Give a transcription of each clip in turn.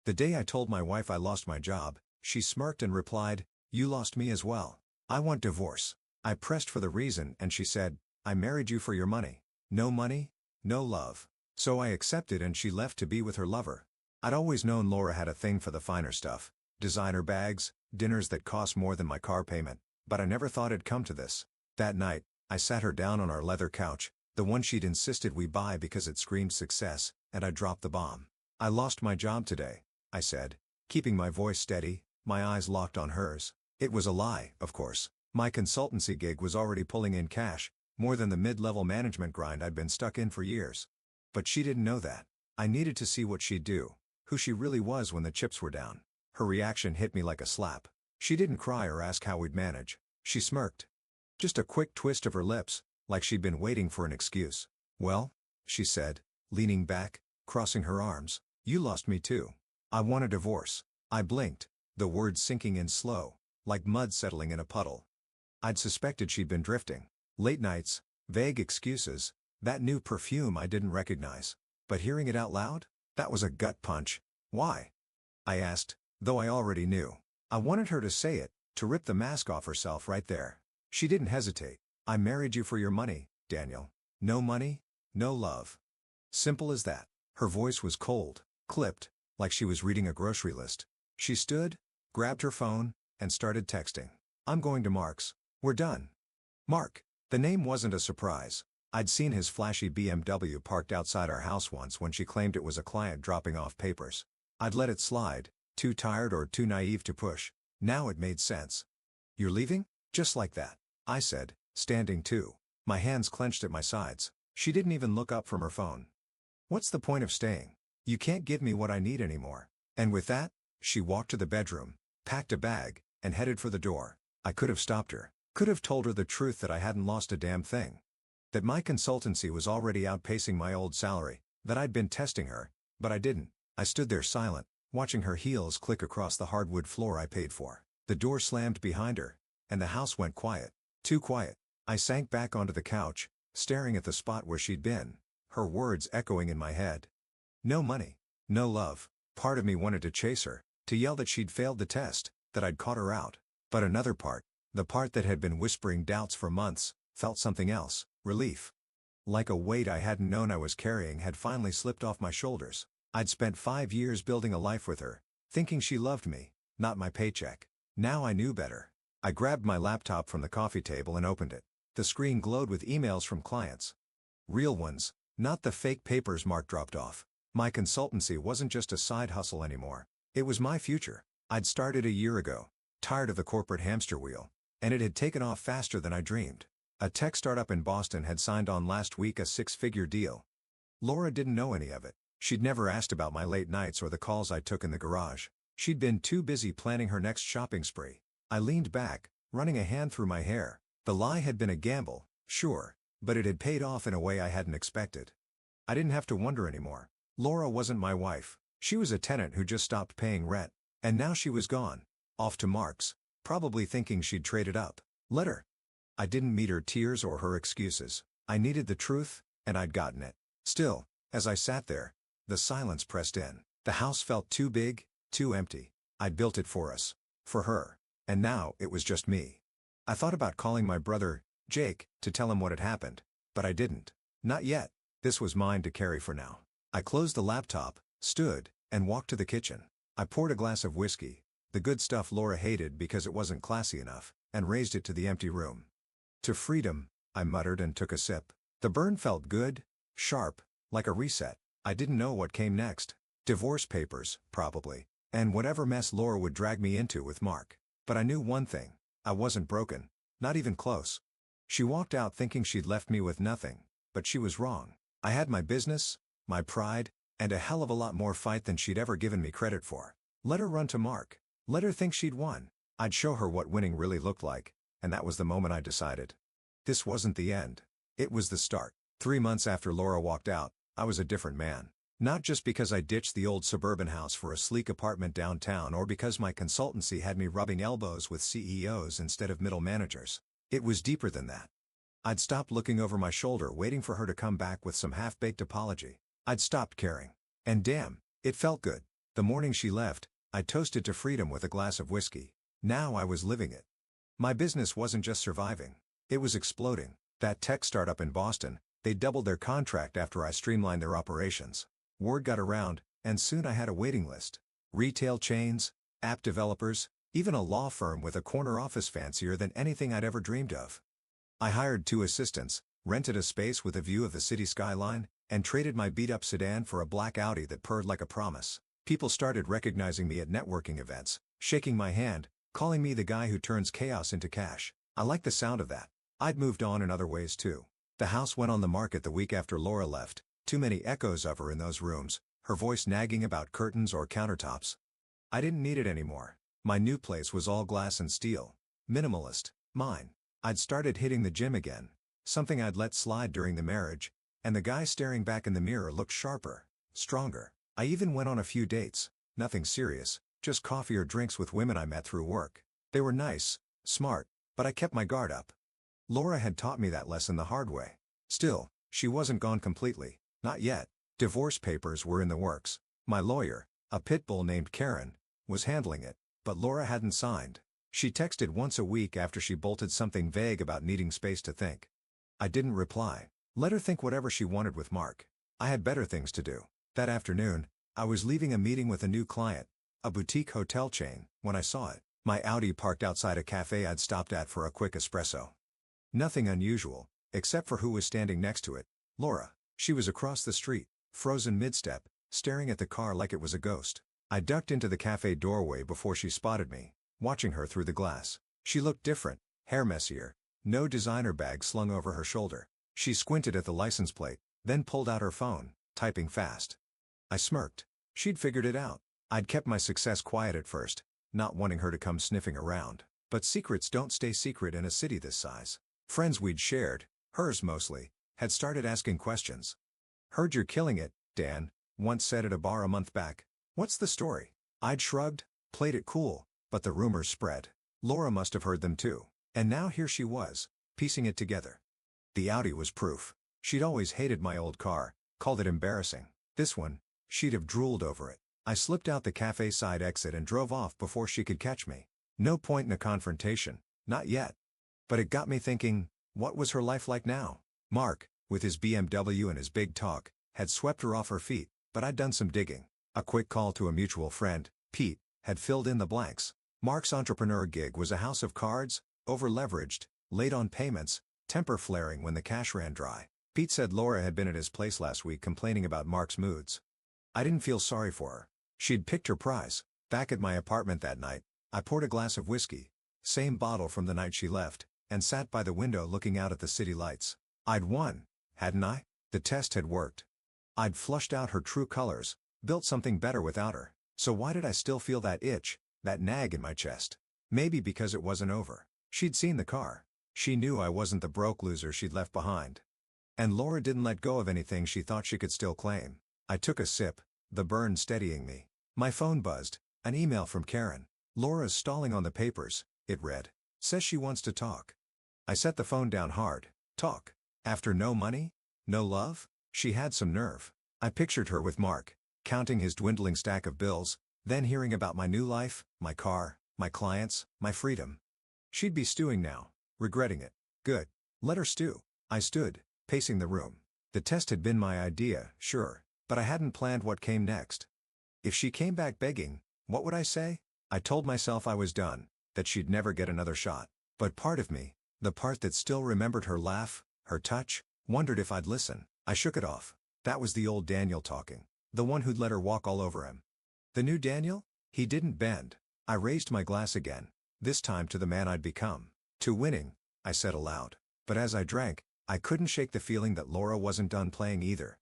The day I told my wife I lost my job, she smirked and replied, "You lost me as well. I want divorce." I pressed for the reason and she said, "I married you for your money. No money, no love." So I accepted and she left to be with her lover. I'd always known Laura had a thing for the finer stuff. Designer bags, dinners that cost more than my car payment, but I never thought it'd come to this. That night, I sat her down on our leather couch, the one she'd insisted we buy because it screamed success, and I dropped the bomb. "I lost my job today," I said, keeping my voice steady, my eyes locked on hers. It was a lie, of course. My consultancy gig was already pulling in cash, more than the mid-level management grind I'd been stuck in for years. But she didn't know that. I needed to see what she'd do, who she really was when the chips were down. Her reaction hit me like a slap. She didn't cry or ask how we'd manage. She smirked. Just a quick twist of her lips, like she'd been waiting for an excuse. "Well," she said, leaning back, crossing her arms, "you lost me too. I want a divorce." I blinked, the words sinking in slow, like mud settling in a puddle. I'd suspected she'd been drifting. Late nights, vague excuses, that new perfume I didn't recognize. But hearing it out loud? That was a gut punch. "Why?" I asked, though I already knew. I wanted her to say it, to rip the mask off herself right there. She didn't hesitate. "I married you for your money, Daniel. No money, no love. Simple as that." Her voice was cold, clipped, like she was reading a grocery list. She stood, grabbed her phone, and started texting. "I'm going to Mark's. We're done." Mark. The name wasn't a surprise. I'd seen his flashy BMW parked outside our house once when she claimed it was a client dropping off papers. I'd let it slide, too tired or too naive to push. Now it made sense. "You're leaving?" "Just like that," I said, standing too, my hands clenched at my sides. She didn't even look up from her phone. "What's the point of staying? You can't give me what I need anymore." And with that, she walked to the bedroom, packed a bag, and headed for the door. I could have stopped her, could have told her the truth that I hadn't lost a damn thing. That my consultancy was already outpacing my old salary, that I'd been testing her, but I didn't. I stood there silent, watching her heels click across the hardwood floor I paid for. The door slammed behind her, and the house went quiet. Too quiet. I sank back onto the couch, staring at the spot where she'd been, her words echoing in my head. No money, no love. Part of me wanted to chase her, to yell that she'd failed the test, that I'd caught her out. But another part, the part that had been whispering doubts for months, felt something else. Relief. Like a weight I hadn't known I was carrying had finally slipped off my shoulders. I'd spent 5 years building a life with her, thinking she loved me, not my paycheck. Now I knew better. I grabbed my laptop from the coffee table and opened it. The screen glowed with emails from clients. Real ones, not the fake papers Mark dropped off. My consultancy wasn't just a side hustle anymore. It was my future. I'd started a year ago, tired of the corporate hamster wheel, and it had taken off faster than I dreamed. A tech startup in Boston had signed on last week a 6-figure deal. Laura didn't know any of it. She'd never asked about my late nights or the calls I took in the garage. She'd been too busy planning her next shopping spree. I leaned back, running a hand through my hair. The lie had been a gamble, sure, but it had paid off in a way I hadn't expected. I didn't have to wonder anymore. Laura wasn't my wife. She was a tenant who just stopped paying rent. And now she was gone. Off to Mark's, probably thinking she'd traded up. Let her. I didn't meet her tears or her excuses. I needed the truth, and I'd gotten it. Still, as I sat there, the silence pressed in. The house felt too big, too empty. I'd built it for us. For her. And now it was just me. I thought about calling my brother, Jake, to tell him what had happened. But I didn't. Not yet. This was mine to carry for now. I closed the laptop, stood, and walked to the kitchen. I poured a glass of whiskey, the good stuff Laura hated because it wasn't classy enough, and raised it to the empty room. "To freedom," I muttered and took a sip. The burn felt good, sharp, like a reset. I didn't know what came next. Divorce papers, probably, and whatever mess Laura would drag me into with Mark. But I knew one thing. I wasn't broken. Not even close. She walked out thinking she'd left me with nothing, but she was wrong. I had my business, my pride, and a hell of a lot more fight than she'd ever given me credit for. Let her run to Mark. Let her think she'd won. I'd show her what winning really looked like, and that was the moment I decided. This wasn't the end. It was the start. 3 months after Laura walked out, I was a different man. Not just because I ditched the old suburban house for a sleek apartment downtown or because my consultancy had me rubbing elbows with CEOs instead of middle managers. It was deeper than that. I'd stopped looking over my shoulder waiting for her to come back with some half-baked apology. I'd stopped caring. And damn, it felt good. The morning she left, I toasted to freedom with a glass of whiskey. Now I was living it. My business wasn't just surviving. It was exploding. That tech startup in Boston, they doubled their contract after I streamlined their operations. Word got around, and soon I had a waiting list. Retail chains, app developers, even a law firm with a corner office fancier than anything I'd ever dreamed of. I hired 2 assistants, rented a space with a view of the city skyline, and traded my beat-up sedan for a black Audi that purred like a promise. People started recognizing me at networking events, shaking my hand, calling me the guy who turns chaos into cash. I liked the sound of that. I'd moved on in other ways too. The house went on the market the week after Laura left. Too many echoes of her in those rooms, her voice nagging about curtains or countertops. I didn't need it anymore. My new place was all glass and steel. Minimalist. Mine. I'd started hitting the gym again, something I'd let slide during the marriage, and the guy staring back in the mirror looked sharper, stronger. I even went on a few dates, nothing serious, just coffee or drinks with women I met through work. They were nice, smart, but I kept my guard up. Laura had taught me that lesson the hard way. Still, she wasn't gone completely, not yet. Divorce papers were in the works. My lawyer, a pit bull named Karen, was handling it, but Laura hadn't signed. She texted once a week after she bolted something vague about needing space to think. I didn't reply. Let her think whatever she wanted with Mark. I had better things to do. That afternoon, I was leaving a meeting with a new client, a boutique hotel chain, when I saw it. My Audi parked outside a cafe I'd stopped at for a quick espresso. Nothing unusual, except for who was standing next to it. Laura. She was across the street, frozen mid-step, staring at the car like it was a ghost. I ducked into the cafe doorway before she spotted me, watching her through the glass. She looked different, hair messier, no designer bag slung over her shoulder. She squinted at the license plate, then pulled out her phone, typing fast. I smirked. She'd figured it out. I'd kept my success quiet at first, not wanting her to come sniffing around. But secrets don't stay secret in a city this size. Friends we'd shared, hers mostly, had started asking questions. "Heard you're killing it, Dan," once said at a bar a month back. "What's the story?" I'd shrugged, played it cool, but the rumors spread. Laura must have heard them too. And now here she was, piecing it together. The Audi was proof. She'd always hated my old car, called it embarrassing. This one, she'd have drooled over it. I slipped out the cafe side exit and drove off before she could catch me. No point in a confrontation, not yet. But it got me thinking, what was her life like now? Mark, with his BMW and his big talk, had swept her off her feet, but I'd done some digging. A quick call to a mutual friend, Pete, had filled in the blanks. Mark's entrepreneur gig was a house of cards, over-leveraged, late on payments, temper flaring when the cash ran dry. Pete said Laura had been at his place last week complaining about Mark's moods. I didn't feel sorry for her. She'd picked her prize. Back at my apartment that night, I poured a glass of whiskey, same bottle from the night she left, and sat by the window looking out at the city lights. I'd won, hadn't I? The test had worked. I'd flushed out her true colors, built something better without her. So why did I still feel that itch, that nag in my chest? Maybe because it wasn't over. She'd seen the car. She knew I wasn't the broke loser she'd left behind. And Laura didn't let go of anything she thought she could still claim. I took a sip, the burn steadying me. My phone buzzed, an email from Karen. "Laura's stalling on the papers," it read. "Says she wants to talk." I set the phone down hard. Talk? After no money? No love? She had some nerve. I pictured her with Mark, counting his dwindling stack of bills, then hearing about my new life, my car, my clients, my freedom. She'd be stewing now, regretting it. Good. Let her stew. I stood, pacing the room. The test had been my idea, sure, but I hadn't planned what came next. If she came back begging, what would I say? I told myself I was done, that she'd never get another shot. But part of me, the part that still remembered her laugh, her touch, wondered if I'd listen. I shook it off. That was the old Daniel talking, the one who'd let her walk all over him. The new Daniel? He didn't bend. I raised my glass again, this time to the man I'd become. To winning, I said aloud. But as I drank, I couldn't shake the feeling that Laura wasn't done playing either.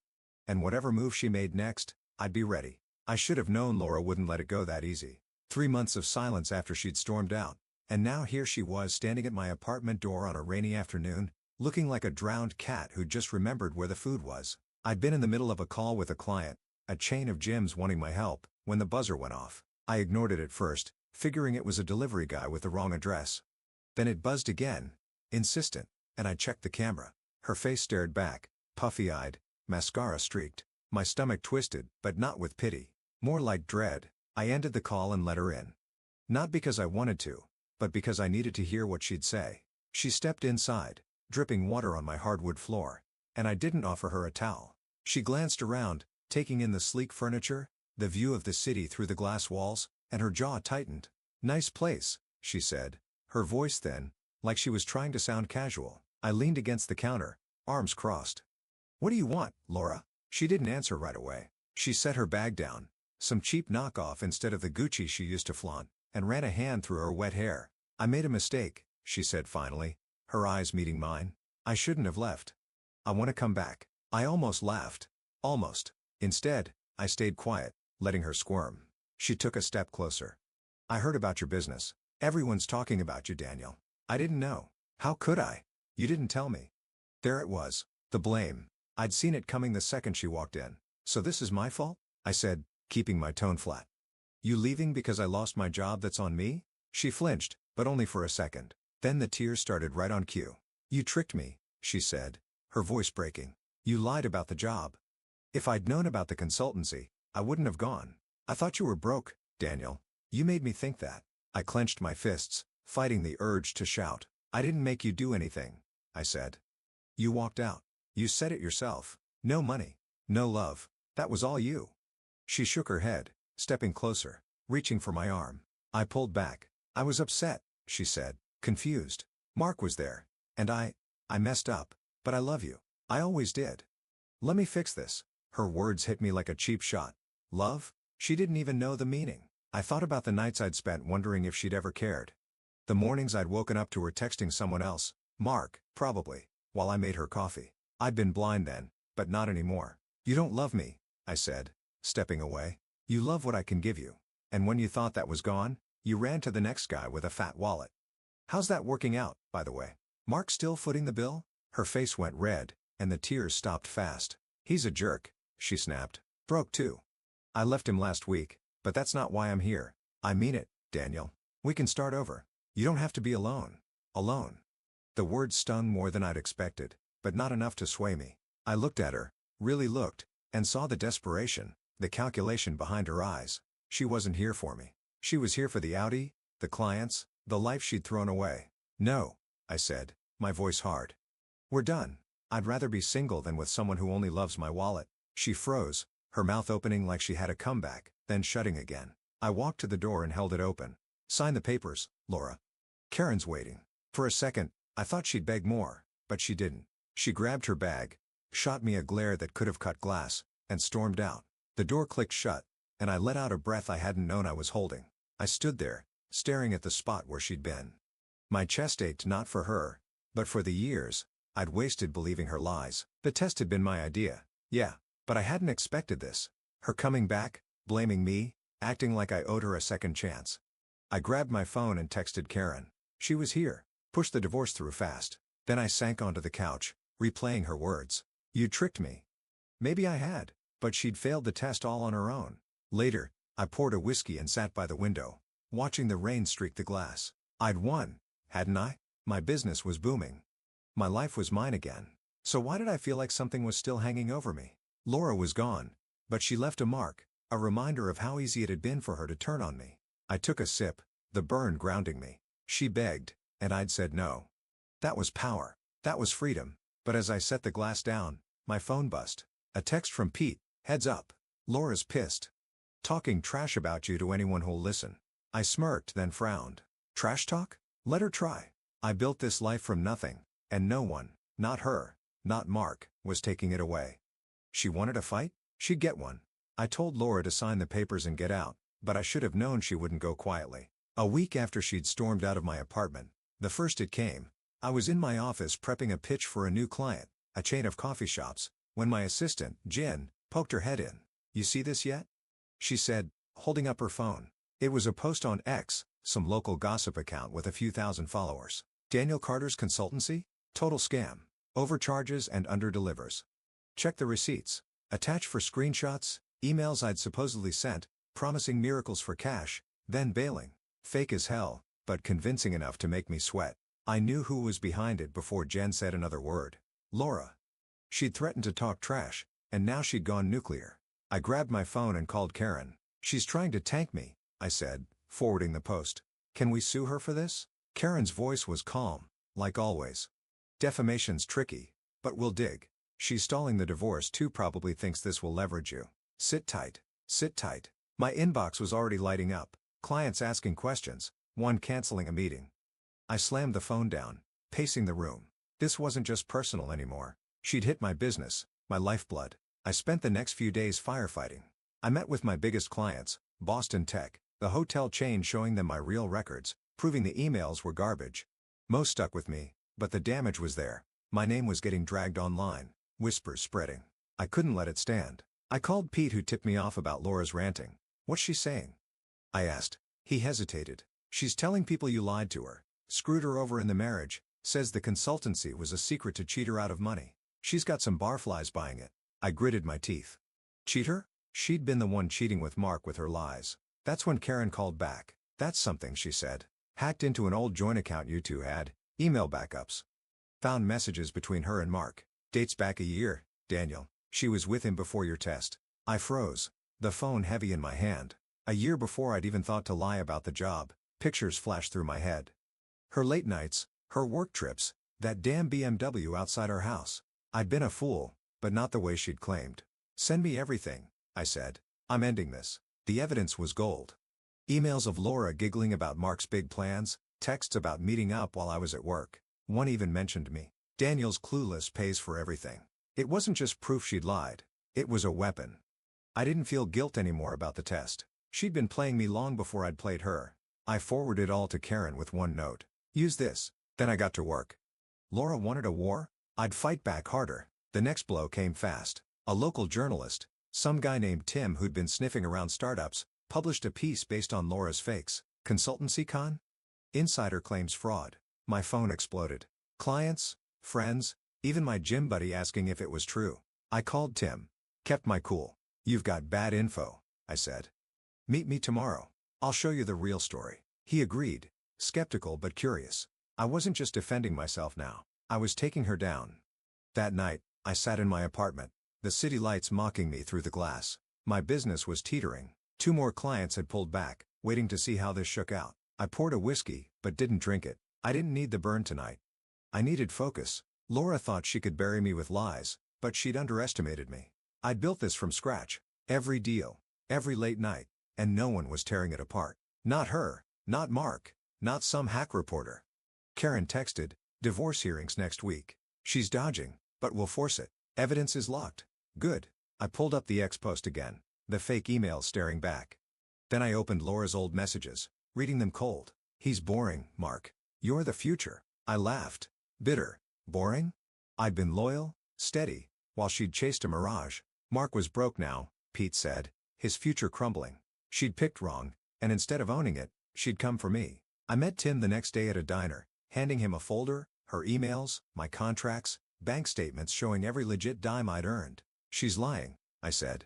And whatever move she made next, I'd be ready. I should have known Laura wouldn't let it go that easy. 3 months of silence after she'd stormed out. And now here she was standing at my apartment door on a rainy afternoon, looking like a drowned cat who'd just remembered where the food was. I'd been in the middle of a call with a client, a chain of gyms wanting my help, when the buzzer went off. I ignored it at first, figuring it was a delivery guy with the wrong address. Then it buzzed again, insistent, and I checked the camera. Her face stared back, puffy-eyed, mascara streaked. My stomach twisted, but not with pity. More like dread. I ended the call and let her in. Not because I wanted to, but because I needed to hear what she'd say. She stepped inside, dripping water on my hardwood floor, and I didn't offer her a towel. She glanced around, taking in the sleek furniture, the view of the city through the glass walls, and her jaw tightened. "Nice place," she said, her voice thin, like she was trying to sound casual. I leaned against the counter, arms crossed. "What do you want, Laura?" She didn't answer right away. She set her bag down, some cheap knockoff instead of the Gucci she used to flaunt, and ran a hand through her wet hair. "I made a mistake," she said finally, her eyes meeting mine. "I shouldn't have left. I want to come back." I almost laughed. Almost. Instead, I stayed quiet, letting her squirm. She took a step closer. "I heard about your business. Everyone's talking about you, Daniel. I didn't know. How could I? You didn't tell me." There it was. The blame. I'd seen it coming the second she walked in. "So this is my fault?" I said, keeping my tone flat. "You leaving because I lost my job, that's on me?" She flinched, but only for a second. Then the tears started right on cue. "You tricked me," she said, her voice breaking. "You lied about the job. If I'd known about the consultancy, I wouldn't have gone. I thought you were broke, Daniel. You made me think that." I clenched my fists, fighting the urge to shout. "I didn't make you do anything," I said. "You walked out. You said it yourself. No money. No love. That was all you." She shook her head, stepping closer, reaching for my arm. I pulled back. "I was upset," she said, confused. "Mark was there. And I messed up. But I love you. I always did. Let me fix this." Her words hit me like a cheap shot. Love? She didn't even know the meaning. I thought about the nights I'd spent wondering if she'd ever cared. The mornings I'd woken up to her texting someone else, Mark, probably, while I made her coffee. I'd been blind then, but not anymore. "You don't love me," I said, stepping away. "You love what I can give you. And when you thought that was gone, you ran to the next guy with a fat wallet. How's that working out, by the way? Mark still footing the bill?" Her face went red, and the tears stopped fast. "He's a jerk," she snapped. "Broke too. I left him last week, but that's not why I'm here. I mean it, Daniel. We can start over. You don't have to be alone." Alone. The words stung more than I'd expected, but not enough to sway me. I looked at her, really looked, and saw the desperation, the calculation behind her eyes. She wasn't here for me. She was here for the Audi, the clients, the life she'd thrown away. "No," I said, my voice hard. "We're done. I'd rather be single than with someone who only loves my wallet." She froze, her mouth opening like she had a comeback, then shutting again. I walked to the door and held it open. "Sign the papers, Laura. Karen's waiting." For a second, I thought she'd beg more, but she didn't. She grabbed her bag, shot me a glare that could have cut glass, and stormed out. The door clicked shut, and I let out a breath I hadn't known I was holding. I stood there, staring at the spot where she'd been. My chest ached not for her, but for the years I'd wasted believing her lies. The test had been my idea, yeah, but I hadn't expected this. Her coming back, blaming me, acting like I owed her a second chance. I grabbed my phone and texted Karen. She was here. Pushed the divorce through fast. Then I sank onto the couch, replaying her words. "You tricked me." Maybe I had, but she'd failed the test all on her own. Later, I poured a whiskey and sat by the window, watching the rain streak the glass. I'd won, hadn't I? My business was booming. My life was mine again. So why did I feel like something was still hanging over me? Laura was gone, but she left a mark, a reminder of how easy it had been for her to turn on me. I took a sip, the burn grounding me. She begged, and I'd said no. That was power. That was freedom. But as I set the glass down, my phone buzzed. A text from Pete. "Heads up. Laura's pissed. Talking trash about you to anyone who'll listen." I smirked, then frowned. Trash talk? Let her try. I built this life from nothing, and no one, not her, not Mark, was taking it away. She wanted a fight? She'd get one. I told Laura to sign the papers and get out, but I should have known she wouldn't go quietly. A week after she'd stormed out of my apartment, the first it came, I was in my office prepping a pitch for a new client, a chain of coffee shops, when my assistant, Jen, poked her head in. "You see this yet?" she said, holding up her phone. It was a post on X, some local gossip account with a few thousand followers. "Daniel Carter's consultancy? Total scam. Overcharges and underdelivers. Check the receipts. Attached for screenshots, emails I'd supposedly sent, promising miracles for cash, then bailing. Fake as hell, but convincing enough to make me sweat." I knew who was behind it before Jen said another word. Laura. She'd threatened to talk trash, and now she'd gone nuclear. I grabbed my phone and called Karen. She's trying to tank me, I said, forwarding the post. Can we sue her for this? Karen's voice was calm, like always. Defamation's tricky, but we'll dig. She's stalling the divorce too, probably thinks this will leverage you. Sit tight. Sit tight. My inbox was already lighting up, clients asking questions, one canceling a meeting. I slammed the phone down, pacing the room. This wasn't just personal anymore. She'd hit my business, my lifeblood. I spent the next few days firefighting. I met with my biggest clients, Boston Tech, the hotel chain, showing them my real records, proving the emails were garbage. Most stuck with me, but the damage was there. My name was getting dragged online, whispers spreading. I couldn't let it stand. I called Pete, who tipped me off about Laura's ranting. What's she saying? I asked. He hesitated. She's telling people you lied to her, screwed her over in the marriage, says the consultancy was a secret to cheat her out of money. She's got some barflies buying it. I gritted my teeth. Cheat her? She'd been the one cheating with Mark with her lies. That's when Karen called back. That's something, she said. Hacked into an old joint account you two had, email backups. Found messages between her and Mark. Dates back a year, Daniel. She was with him before your test. I froze, the phone heavy in my hand. A year before I'd even thought to lie about the job, pictures flashed through my head. Her late nights, her work trips, that damn BMW outside our house. I'd been a fool, but not the way she'd claimed. Send me everything, I said. I'm ending this. The evidence was gold. Emails of Laura giggling about Mark's big plans, texts about meeting up while I was at work. One even mentioned me. Daniel's clueless pays for everything. It wasn't just proof she'd lied. It was a weapon. I didn't feel guilt anymore about the test. She'd been playing me long before I'd played her. I forwarded it all to Karen with one note. Use this. Then I got to work. Laura wanted a war? I'd fight back harder. The next blow came fast. A local journalist, some guy named Tim who'd been sniffing around startups, published a piece based on Laura's fakes. Consultancy con? Insider claims fraud. My phone exploded. Clients, friends, even my gym buddy asking if it was true. I called Tim. Kept my cool. You've got bad info, I said. Meet me tomorrow. I'll show you the real story. He agreed, skeptical but curious. I wasn't just defending myself now. I was taking her down. That night, I sat in my apartment, the city lights mocking me through the glass. My business was teetering. 2 more clients had pulled back, waiting to see how this shook out. I poured a whiskey, but didn't drink it. I didn't need the burn tonight. I needed focus. Laura thought she could bury me with lies, but she'd underestimated me. I'd built this from scratch. Every deal, every late night, and no one was tearing it apart. Not her, not Mark, not some hack reporter. Karen texted, divorce hearings next week. She's dodging, but we'll force it. Evidence is locked. Good. I pulled up the X post again, the fake emails staring back. Then I opened Laura's old messages, reading them cold. He's boring, Mark. You're the future. I laughed. Bitter. Boring? I'd been loyal, steady, while she'd chased a mirage. Mark was broke now, Pete said, his future crumbling. She'd picked wrong, and instead of owning it, she'd come for me. I met Tim the next day at a diner, handing him a folder, her emails, my contracts, bank statements showing every legit dime I'd earned. She's lying, I said.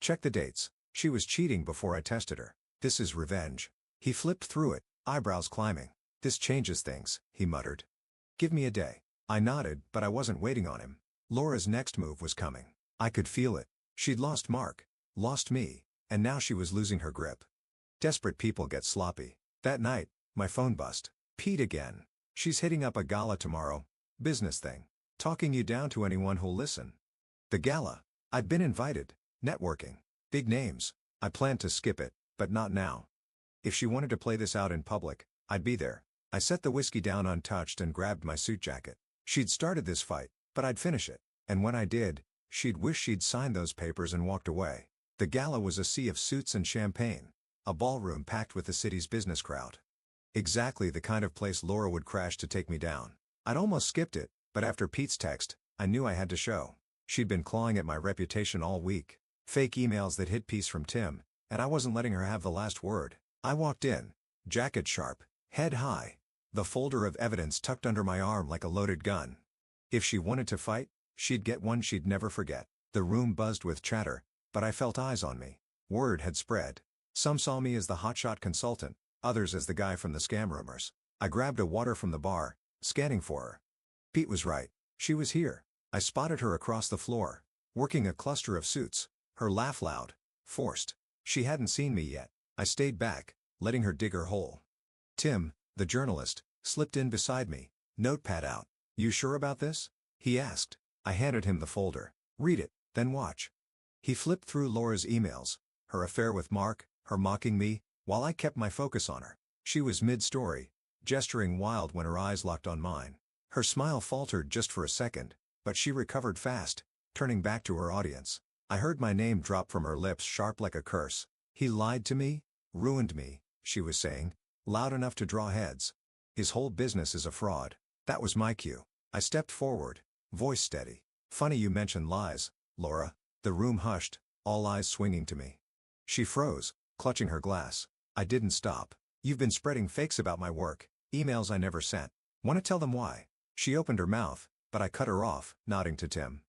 Check the dates. She was cheating before I tested her. This is revenge. He flipped through it, eyebrows climbing. This changes things, he muttered. Give me a day. I nodded, but I wasn't waiting on him. Laura's next move was coming. I could feel it. She'd lost Mark, lost me, and now she was losing her grip. Desperate people get sloppy. That night, my phone buzzed. Pete again. She's hitting up a gala tomorrow. Business thing. Talking you down to anyone who'll listen. The gala. I'd been invited. Networking. Big names. I planned to skip it, but not now. If she wanted to play this out in public, I'd be there. I set the whiskey down untouched and grabbed my suit jacket. She'd started this fight, but I'd finish it. And when I did, she'd wish she'd signed those papers and walked away. The gala was a sea of suits and champagne. A ballroom packed with the city's business crowd. Exactly the kind of place Laura would crash to take me down. I'd almost skipped it, but after Pete's text, I knew I had to show. She'd been clawing at my reputation all week. Fake emails that hid peace from Tim, and I wasn't letting her have the last word. I walked in, jacket sharp, head high, the folder of evidence tucked under my arm like a loaded gun. If she wanted to fight, she'd get one she'd never forget. The room buzzed with chatter, but I felt eyes on me. Word had spread. Some saw me as the hotshot consultant, others as the guy from the scam rumors. I grabbed a water from the bar, scanning for her. Pete was right. She was here. I spotted her across the floor, working a cluster of suits, her laugh loud, forced. She hadn't seen me yet. I stayed back, letting her dig her hole. Tim, the journalist, slipped in beside me, notepad out. "You sure about this?" he asked. I handed him the folder. "Read it, then watch." He flipped through Laura's emails, her affair with Mark, her mocking me, while I kept my focus on her. She was mid-story, gesturing wild when her eyes locked on mine. Her smile faltered just for a second, but she recovered fast, turning back to her audience. I heard my name drop from her lips sharp like a curse. "He lied to me, ruined me," she was saying, loud enough to draw heads. "His whole business is a fraud." That was my cue. I stepped forward, voice steady. "Funny you mention lies, Laura." The room hushed, all eyes swinging to me. She froze, clutching her glass. I didn't stop. "You've been spreading fakes about my work, emails I never sent. Want to tell them why?" She opened her mouth, but I cut her off, nodding to Tim.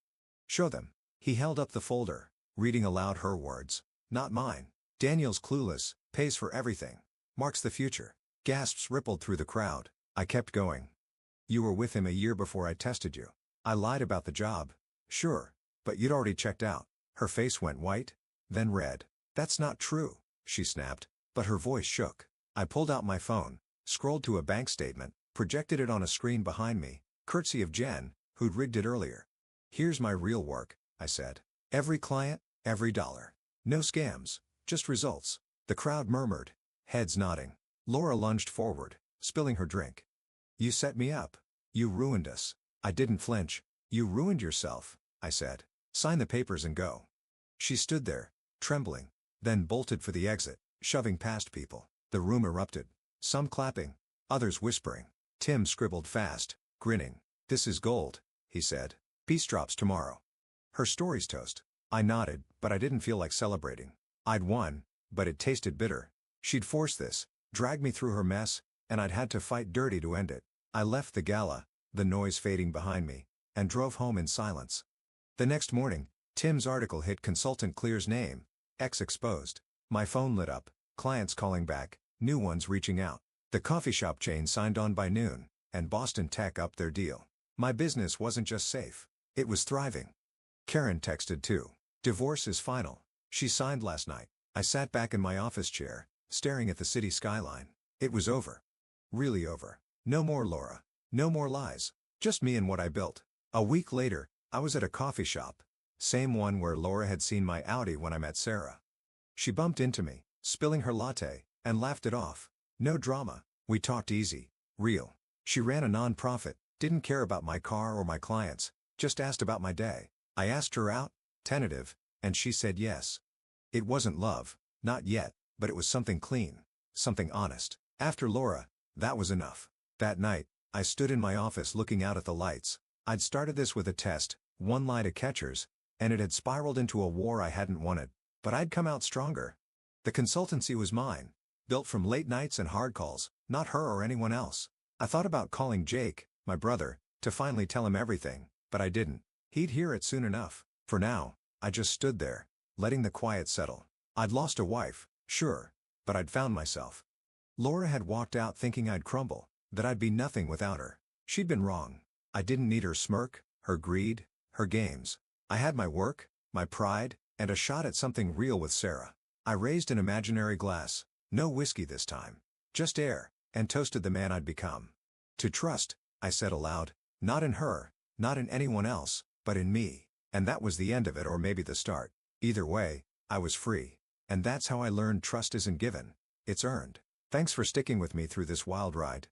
"Show them." He held up the folder, reading aloud her words, not mine. "Daniel's clueless, pays for everything. Marks the future." Gasps rippled through the crowd. I kept going. "You were with him a year before I tested you." "I lied about the job." "Sure, but you'd already checked out." Her face went white, then red. "That's not true," she snapped, but her voice shook. I pulled out my phone, scrolled to a bank statement, projected it on a screen behind me, courtesy of Jen, who'd rigged it earlier. "Here's my real work," I said. "Every client, every dollar. No scams, just results." The crowd murmured, heads nodding. Laura lunged forward, spilling her drink. "You set me up. You ruined us." I didn't flinch. "You ruined yourself," I said. "Sign the papers and go." She stood there, trembling, then bolted for the exit, shoving past people. The room erupted, some clapping, others whispering. Tim scribbled fast, grinning. "This is gold," he said. "Peace drops tomorrow." Her story's toast. I nodded, but I didn't feel like celebrating. I'd won, but it tasted bitter. She'd forced this, dragged me through her mess, and I'd had to fight dirty to end it. I left the gala, the noise fading behind me, and drove home in silence. The next morning, Tim's article hit Consultant Clear's name, X exposed. My phone lit up, clients calling back, new ones reaching out. The coffee shop chain signed on by noon, and Boston Tech upped their deal. My business wasn't just safe, it was thriving. Karen texted too. "Divorce is final." She signed last night. I sat back in my office chair, staring at the city skyline. It was over. Really over. No more Laura. No more lies. Just me and what I built. A week later, I was at a coffee shop. Same one where Laura had seen my Audi when I met Sarah. She bumped into me, spilling her latte, and laughed it off. No drama. We talked easy. Real. She ran a non-profit, didn't care about my car or my clients, just asked about my day. I asked her out, tentative, and she said yes. It wasn't love, not yet, but it was something clean, something honest. After Laura, that was enough. That night, I stood in my office looking out at the lights. I'd started this with a test, one lie to catchers, and it had spiraled into a war I hadn't wanted. But I'd come out stronger. The consultancy was mine, built from late nights and hard calls, not her or anyone else. I thought about calling Jake, my brother, to finally tell him everything, but I didn't. He'd hear it soon enough. For now, I just stood there, letting the quiet settle. I'd lost a wife, sure, but I'd found myself. Laura had walked out thinking I'd crumble, that I'd be nothing without her. She'd been wrong. I didn't need her smirk, her greed, her games. I had my work, my pride, and a shot at something real with Sarah. I raised an imaginary glass, no whiskey this time, just air, and toasted the man I'd become. To trust, I said aloud, not in her, not in anyone else, but in me. And that was the end of it, or maybe the start. Either way, I was free. And that's how I learned trust isn't given, it's earned. Thanks for sticking with me through this wild ride.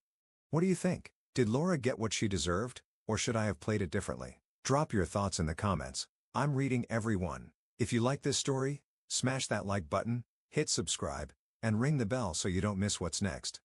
What do you think? Did Laura get what she deserved, or should I have played it differently? Drop your thoughts in the comments. I'm reading every one. If you like this story, smash that like button, hit subscribe, and ring the bell so you don't miss what's next.